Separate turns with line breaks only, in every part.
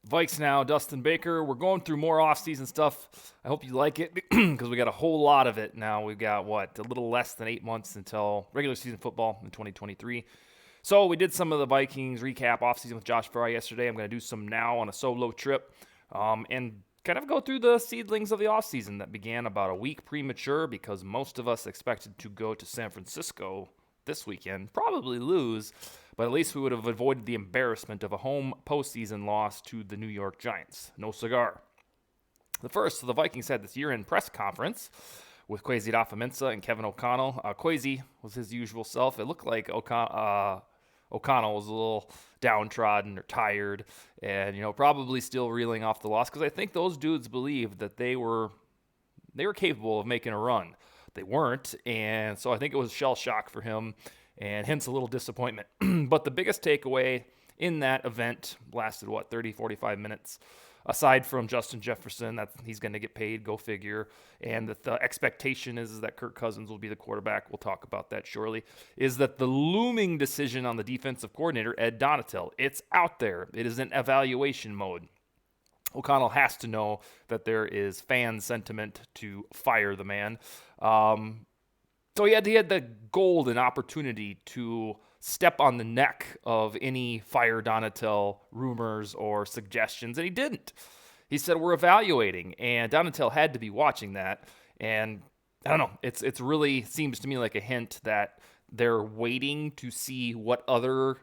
Vikes Now, Dustin Baker. We're going through more offseason stuff. I hope you like it because we got a whole lot of it now. We've got, a little less than 8 months until regular season football in 2023. So we did some of the Vikings recap offseason with Josh Fry yesterday. I'm going to do some now on a solo trip and kind of go through the seedlings of the offseason that began about a week premature because most of us expected to go to San Francisco this weekend, probably lose, but at least we would have avoided the embarrassment of a home postseason loss to the New York Giants. No cigar. The first, the Vikings had this year-end press conference with Kwesi Adofo-Mensah and Kevin O'Connell. Kwesi was his usual self. It looked like O'Connell was a little downtrodden or tired and, probably still reeling off the loss because I think those dudes believed that they were capable of making a run. They weren't, and so I think it was shell shock for him, and hence a little disappointment. But the biggest takeaway in that event lasted, 30, 45 minutes, aside from Justin Jefferson, that he's going to get paid, go figure, and that the expectation is that Kirk Cousins will be the quarterback. We'll talk about that shortly, is that the looming decision on the defensive coordinator, Ed Donatel, it's out there. It is in evaluation mode. O'Connell has to know that there is fan sentiment to fire the man. So he had the golden opportunity to step on the neck of any fire Donatel rumors or suggestions, and he didn't. He said, we're evaluating, and Donatel had to be watching that. And I don't know, it's really seems to me like a hint that they're waiting to see what other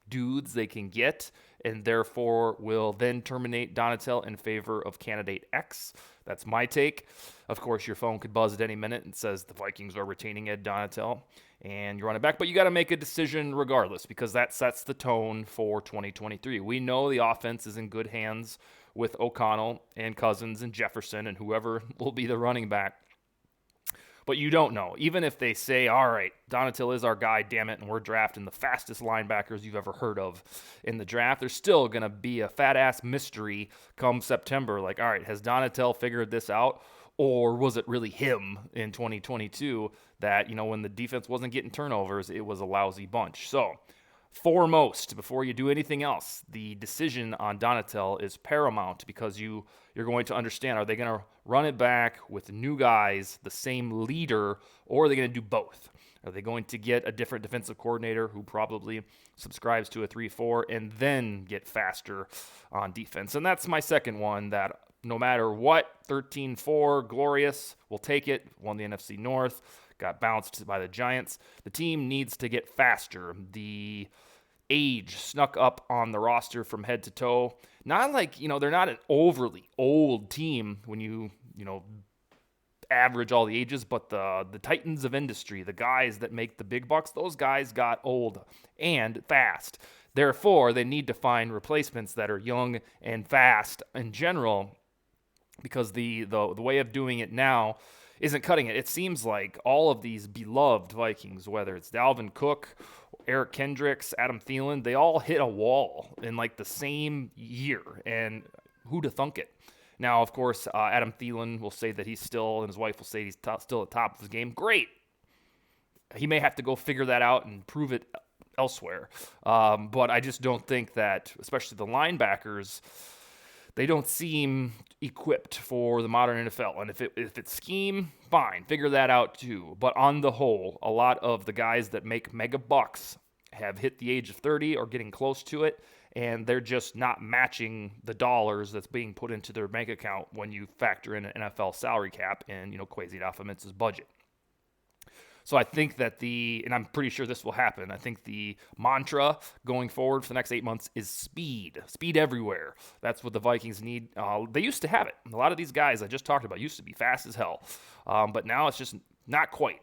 dudes they can get, and therefore will then terminate Donatel in favor of candidate X. That's my take. Of course, your phone could buzz at any minute and says the Vikings are retaining Ed Donatel, and you're on it back. But you got to make a decision regardless because that sets the tone for 2023. We know the offense is in good hands with O'Connell and Cousins and Jefferson and whoever will be the running back. But you don't know. Even if they say, all right, Donatel is our guy, damn it, and we're drafting the fastest linebackers you've ever heard of in the draft, there's still going to be a fat-ass mystery come September. Like, all right, has Donatel figured this out? Or was it really him in 2022 that, when the defense wasn't getting turnovers, it was a lousy bunch? So, foremost, before you do anything else, the decision on Donatel is paramount because you're going to understand, are they going to run it back with new guys, the same leader, or are they going to do both? Are they going to get a different defensive coordinator who probably subscribes to a 3-4 and then get faster on defense? And that's my second one, that no matter what, 13-4, glorious, we'll take it, won the NFC North, got bounced by the Giants. The team needs to get faster. The age snuck up on the roster from head to toe. Not like, they're not an overly old team when you average all the ages, but the titans of industry, the guys that make the big bucks, those guys got old and fast. Therefore, they need to find replacements that are young and fast in general because the way of doing it now isn't cutting it. It seems like all of these beloved Vikings, whether it's Dalvin Cook, Eric Kendricks, Adam Thielen, they all hit a wall in like the same year. And who'd have thunk it? Now, of course, Adam Thielen will say that he's still, and his wife will say he's still at the top of his game. Great. He may have to go figure that out and prove it elsewhere. But I just don't think that, especially the linebackers, they don't seem equipped for the modern NFL. And if it's scheme, fine, figure that out too. But on the whole, a lot of the guys that make mega bucks have hit the age of 30 or getting close to it, and they're just not matching the dollars that's being put into their bank account when you factor in an NFL salary cap and, Kwesi Adofo-Mensah's budget. So I think that and I'm pretty sure this will happen, I think the mantra going forward for the next 8 months is speed. Speed everywhere. That's what the Vikings need. They used to have it. A lot of these guys I just talked about used to be fast as hell. But now it's just not quite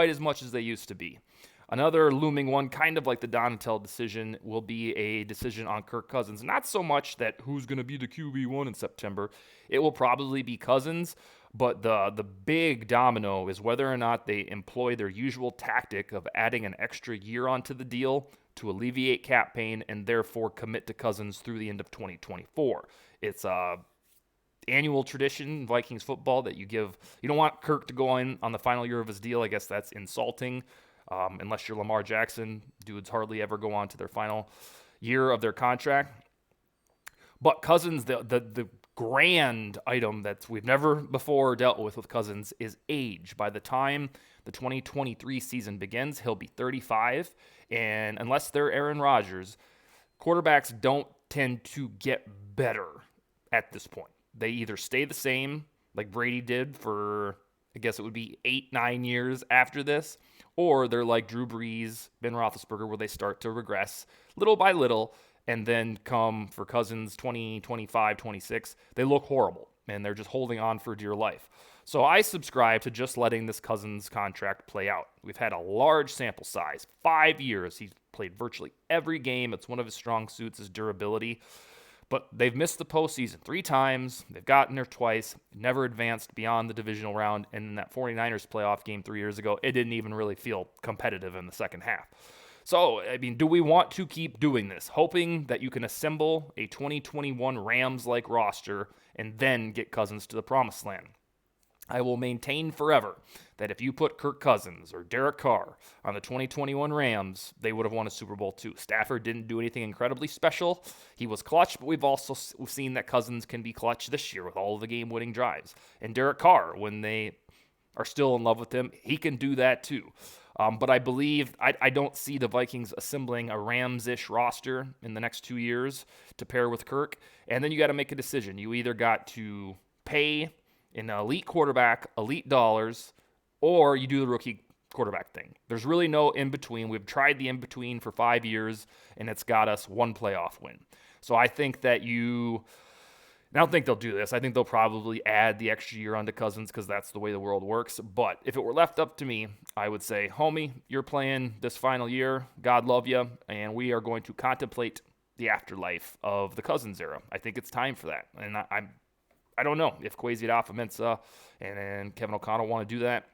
as much as they used to be. Another looming one, kind of like the Donatel decision, will be a decision on Kirk Cousins. Not so much that who's going to be the QB1 in September. It will probably be Cousins, but the big domino is whether or not they employ their usual tactic of adding an extra year onto the deal to alleviate cap pain and therefore commit to Cousins through the end of 2024. It's annual tradition, Vikings football, that you don't want Kirk to go on the final year of his deal. I guess that's insulting. Unless you're Lamar Jackson, dudes hardly ever go on to their final year of their contract. But Cousins, the grand item that we've never before dealt with Cousins is age. By the time the 2023 season begins, he'll be 35. And unless they're Aaron Rodgers, quarterbacks don't tend to get better at this point. They either stay the same, like Brady did for, I guess it would be 8-9 years after this, or they're like Drew Brees, Ben Roethlisberger, where they start to regress little by little, and then come for Cousins 20, 25, 26, they look horrible, and they're just holding on for dear life. So I subscribe to just letting this Cousins contract play out. We've had a large sample size, 5 years. He's played virtually every game. It's one of his strong suits, his durability. But they've missed the postseason 3 times. They've gotten there twice, never advanced beyond the divisional round. And in that 49ers playoff game 3 years ago, it didn't even really feel competitive in the second half. So, I mean, do we want to keep doing this, hoping that you can assemble a 2021 Rams-like roster and then get Cousins to the promised land? I will maintain forever that if you put Kirk Cousins or Derek Carr on the 2021 Rams, they would have won a Super Bowl too. Stafford didn't do anything incredibly special. He was clutch, but we've also seen that Cousins can be clutch this year with all of the game-winning drives. And Derek Carr, when they are still in love with him, he can do that too. But I believe I don't see the Vikings assembling a Rams-ish roster in the next 2 years to pair with Kirk. And then you got to make a decision. You either got to pay an elite quarterback, elite dollars, or you do the rookie quarterback thing. There's really no in-between. We've tried the in-between for 5 years, and it's got us one playoff win. So I think that I don't think they'll do this. I think they'll probably add the extra year onto Cousins because that's the way the world works. But if it were left up to me, I would say, homie, you're playing this final year. God love you. And we are going to contemplate the afterlife of the Cousins era. I think it's time for that. And I don't know if Kwesi Adofo-Mensah and Kevin O'Connell want to do that.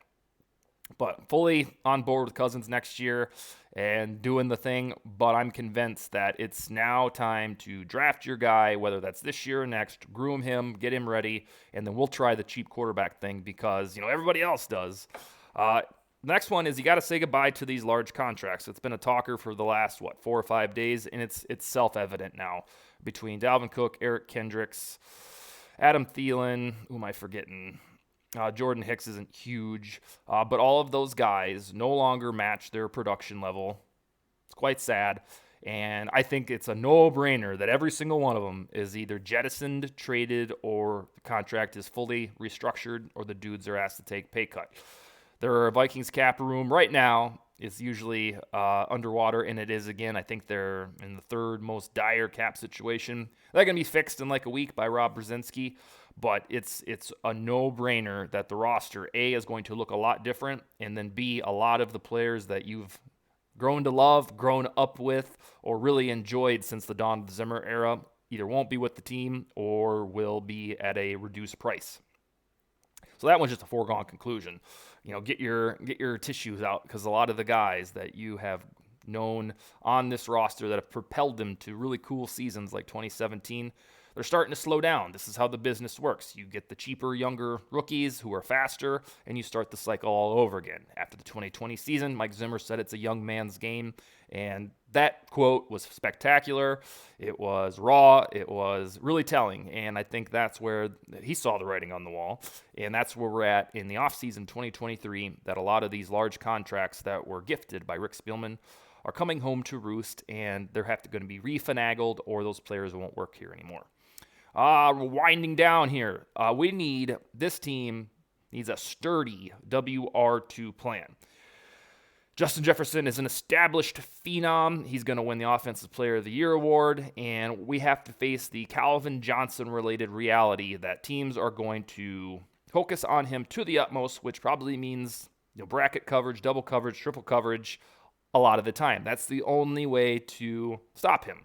But fully on board with Cousins next year and doing the thing. But I'm convinced that it's now time to draft your guy, whether that's this year or next, groom him, get him ready, and then we'll try the cheap quarterback thing because, everybody else does. The next one is you got to say goodbye to these large contracts. It's been a talker for the last, 4 or 5 days, and it's self-evident now between Dalvin Cook, Eric Kendricks, Adam Thielen, who am I forgetting? Jordan Hicks isn't huge, but all of those guys no longer match their production level. It's quite sad, and I think it's a no-brainer that every single one of them is either jettisoned, traded, or the contract is fully restructured, or the dudes are asked to take pay cut. Their Vikings cap room right now is usually underwater, and it is again. I think they're in the third most dire cap situation. They're going to be fixed in like a week by Rob Brzezinski, but it's a no-brainer that the roster, A, is going to look a lot different, and then B, a lot of the players that you've grown to love, grown up with, or really enjoyed since the dawn of the Zimmer era either won't be with the team or will be at a reduced price. So that one's just a foregone conclusion. Get your tissues out because a lot of the guys that you have known on this roster that have propelled them to really cool seasons like 2017, they're starting to slow down. This is how the business works. You get the cheaper, younger rookies who are faster, and you start the cycle all over again. After the 2020 season, Mike Zimmer said it's a young man's game, and that quote was spectacular. It was raw. It was really telling, and I think that's where he saw the writing on the wall, and that's where we're at in the offseason 2023, that a lot of these large contracts that were gifted by Rick Spielman are coming home to roost, and they're going to be refinagled, or those players won't work here anymore. We're winding down here. This team needs a sturdy WR2 plan. Justin Jefferson is an established phenom. He's going to win the Offensive Player of the Year award, and we have to face the Calvin Johnson-related reality that teams are going to focus on him to the utmost, which probably means bracket coverage, double coverage, triple coverage a lot of the time. That's the only way to stop him.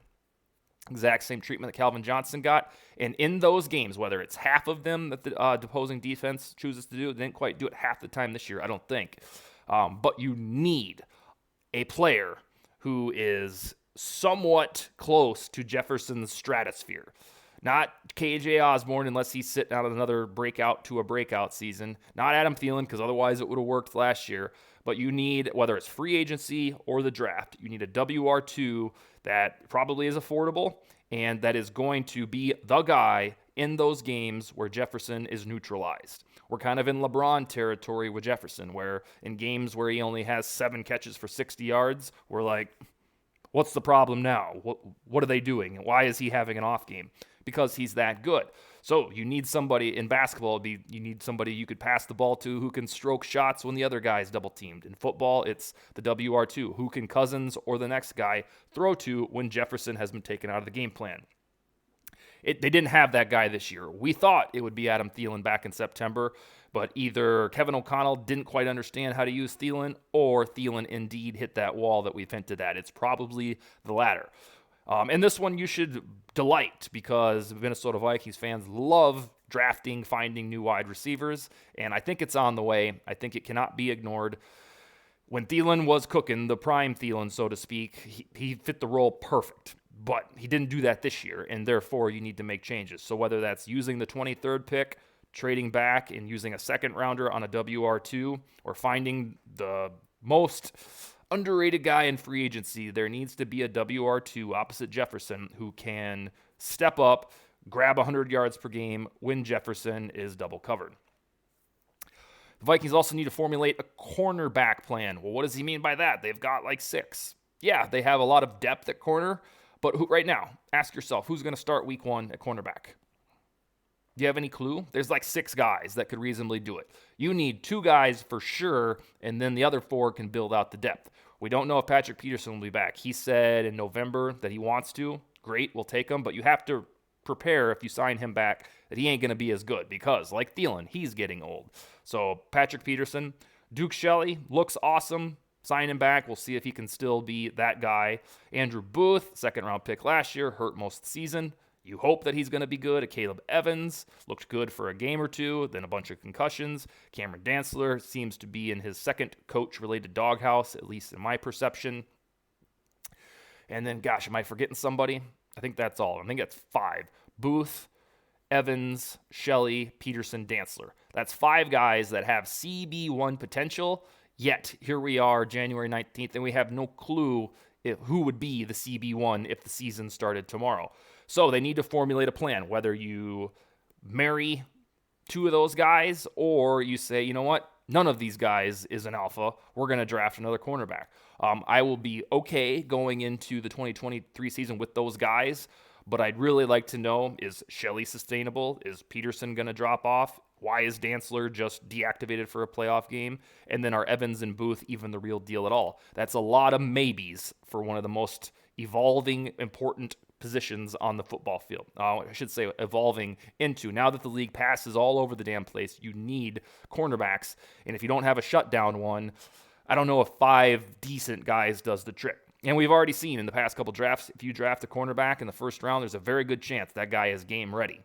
Exact same treatment that Calvin Johnson got. And in those games, whether it's half of them that the opposing defense chooses to do, they didn't quite do it half the time this year, I don't think. But you need a player who is somewhat close to Jefferson's stratosphere. Not KJ Osborne unless he's sitting out another breakout season. Not Adam Thielen because otherwise it would have worked last year. But you need, whether it's free agency or the draft, you need a WR2 that probably is affordable and that is going to be the guy in those games where Jefferson is neutralized. We're kind of in LeBron territory with Jefferson, where in games where he only has 7 catches for 60 yards, we're like, what's the problem now? What are they doing? Why is he having an off game? Because he's that good. So you need somebody in basketball. You need somebody you could pass the ball to who can stroke shots when the other guy is double teamed. In football, it's the WR2. Who can Cousins or the next guy throw to when Jefferson has been taken out of the game plan? They didn't have that guy this year. We thought it would be Adam Thielen back in September, but either Kevin O'Connell didn't quite understand how to use Thielen, or Thielen indeed hit that wall that we've hinted at. It's probably the latter. And this one you should delight, because Minnesota Vikings fans love drafting, finding new wide receivers, and I think it's on the way. I think it cannot be ignored. When Thielen was cooking, the prime Thielen, so to speak, he fit the role perfect. But he didn't do that this year, and therefore you need to make changes. So whether that's using the 23rd pick, trading back and using a second rounder on a WR2, or finding the most underrated guy in free agency, there needs to be a WR2 opposite Jefferson who can step up, grab 100 yards per game when Jefferson is double covered. The Vikings also need to formulate a cornerback plan. Well, what does he mean by that? They've got like 6. Yeah, they have a lot of depth at corner, but right now, ask yourself, who's going to start week 1 at cornerback? Do you have any clue? There's like 6 guys that could reasonably do it. You need 2 guys for sure, and then the other 4 can build out the depth. We don't know if Patrick Peterson will be back. He said in November that he wants to. Great, we'll take him, but you have to prepare if you sign him back that he ain't going to be as good, because like Thielen, he's getting old. So Patrick Peterson, Duke Shelley looks awesome. Sign him back. We'll see if he can still be that guy. Andrew Booth, 2nd-round pick last year, hurt most of the season. You hope that he's going to be good. Caleb Evans looked good for a game or 2, then a bunch of concussions. Cameron Dantzler seems to be in his second coach-related doghouse, at least in my perception. And then, gosh, am I forgetting somebody? I think that's all. I think that's 5. Booth, Evans, Shelley, Peterson, Dantzler. That's 5 guys that have CB1 potential. Yet, here we are, January 19th, and we have no clue who would be the CB1 if the season started tomorrow. So they need to formulate a plan, whether you marry 2 of those guys or you say, you know what, none of these guys is an alpha. We're going to draft another cornerback. I will be okay going into the 2023 season with those guys, but I'd really like to know, is Shelley sustainable? Is Peterson going to drop off? Why is Dantzler just deactivated for a playoff game? And then are Evans and Booth even the real deal at all? That's a lot of maybes for one of the most evolving, important positions on the football field. I should say evolving into. Now that the league passes all over the damn place, you need cornerbacks. And if you don't have a shutdown one, I don't know if 5 decent guys does the trick. And we've already seen in the past couple drafts, if you draft a cornerback in the first round, there's a very good chance that guy is game ready.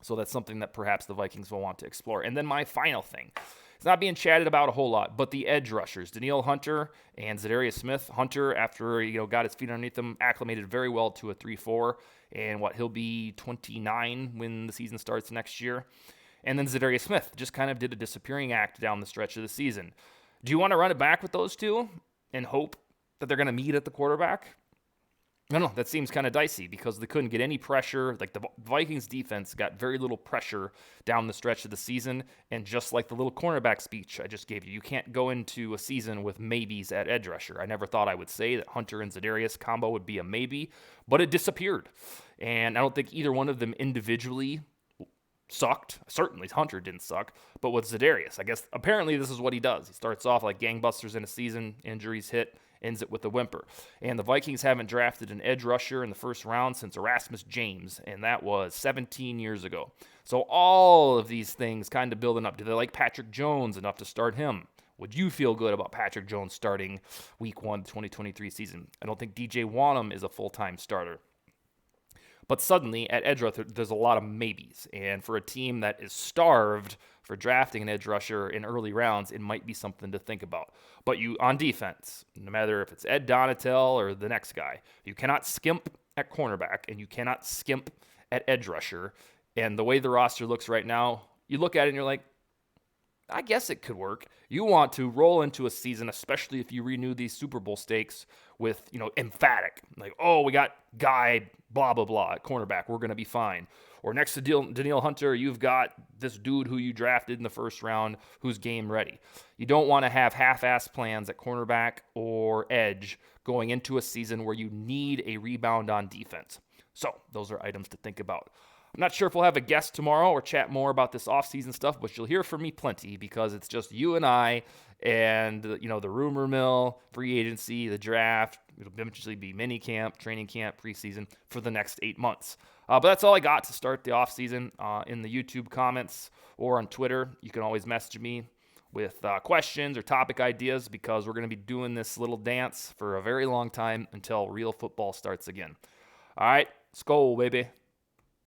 So that's something that perhaps the Vikings will want to explore. And then my final thing. It's not being chatted about a whole lot, but the edge rushers, Danielle Hunter and Zadarius Smith. Hunter, after got his feet underneath him, acclimated very well to a 3-4. And he'll be 29 when the season starts next year. And then Zadarius Smith just kind of did a disappearing act down the stretch of the season. Do you want to run it back with those 2 and hope that they're going to meet at the quarterback? No, that seems kind of dicey because they couldn't get any pressure. Like the Vikings defense got very little pressure down the stretch of the season. And just like the little cornerback speech I just gave you, you can't go into a season with maybes at edge rusher. I never thought I would say that Hunter and Zadarius combo would be a maybe, but it disappeared. And I don't think either one of them individually sucked. Certainly Hunter didn't suck, but with Zadarius, I guess apparently this is what he does. He starts off like gangbusters in a season, injuries hit, ends it with a whimper. And the Vikings haven't drafted an edge rusher in the first round since Erasmus James, and that was 17 years ago. So all of these things kind of building up. Do they like Patrick Jones enough to start him? Would you feel good about Patrick Jones starting week 1 2023 season? I don't think DJ Wanham is a full-time starter. But suddenly, at edge rusher, there's a lot of maybes. And for a team that is starved for drafting an edge rusher in early rounds, it might be something to think about. But you, on defense, no matter if it's Ed Donatel or the next guy, you cannot skimp at cornerback, and you cannot skimp at edge rusher. And the way the roster looks right now, you look at it and you're like, I guess it could work. You want to roll into a season, especially if you renew these Super Bowl stakes with, emphatic. Like, oh, we got guy blah, blah, blah at cornerback. We're going to be fine. Or next to Danielle Hunter, you've got this dude who you drafted in the first round who's game ready. You don't want to have half-assed plans at cornerback or edge going into a season where you need a rebound on defense. So those are items to think about. I'm not sure if we'll have a guest tomorrow or chat more about this offseason stuff, but you'll hear from me plenty because it's just you and I and, the rumor mill, free agency, the draft. It'll eventually be mini camp, training camp, preseason for the next 8 months. But that's all I got to start the offseason. In the YouTube comments or on Twitter, you can always message me with questions or topic ideas because we're going to be doing this little dance for a very long time until real football starts again. All right, let's go, baby.